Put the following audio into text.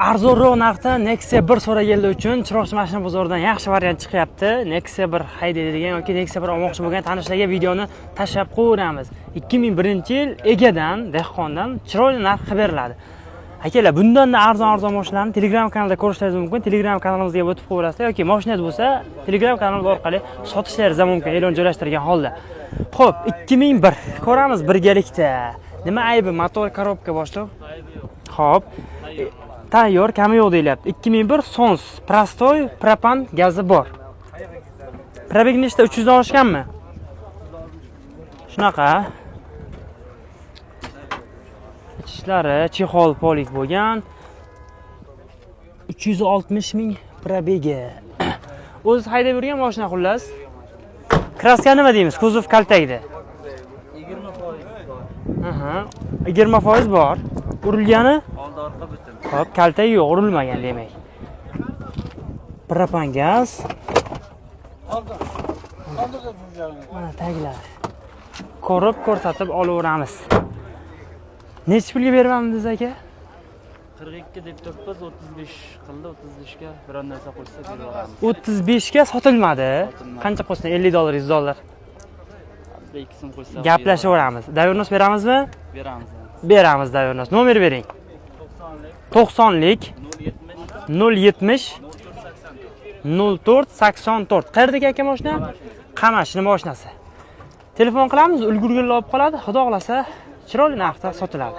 Arzonroq narxda Nexia 1 so'raganlar uchun Chiroqchi mashina bozoridan yaxshi variant chiqyapti. Nexia 1 haydaydigan yoki Nexia 1 olmoqchi bo'lgan tanishlarga videoni tashlab qo'yamiz. 2001-yil egadan, dehqondan chiroyli narx xabar beriladi. Akalar, bundan arzon mashinalarni Telegram kanalida ko'rishlaringiz mumkin. Telegram kanalimizga o'tib qo'yasizlar yoki mashinangiz bo'lsa, Telegram kanalimiz orqali sotishlaringiz mumkin, e'lon joylashtirgan holda. Xo'p, 2001 ko'ramiz birgalikda. Nima aybi? Motor, korobka boshliq. Xo'p. Tayyor, kami yo'q deyilyapti. 2001 Sons, prostoy, propan gazi bor. Probeg nechta? 300 dan oshganmi? Shunaqa. Ichlari chexol polik bo'lgan. 360 ming probegi. O'zi haydab yurgan mashina xullas. Kraska nima deymiz? Kuzov kaltakda. 20% bor. Aha, 20% bor. Urilgani? Oldi orqa butun. Xo'p, kalta yo'q, urilmagan demak. Propan gaz. Mana taglar. Ko'rib ko'rsatib olaveramiz. Necha pulga beramiz aka? 42 deb turibmiz, 35 qildi, 35 ga biror narsa qo'ysa beraveramiz. 35 ga sotilmadi. Qancha qo'ysin? $50, $100. Bir ikki so'm qo'ysa gaplashaveramiz. Davernos beramizmi? Beramiz. Beramiz davernos. Nomer bering. 90lik 070 0484. Qayerdagi aka mashina? Qamashning mashinasi. Telefon qilamiz, ulgurganlar olib qoladi. Xudo xolasa chiroyli narxda sotiladi.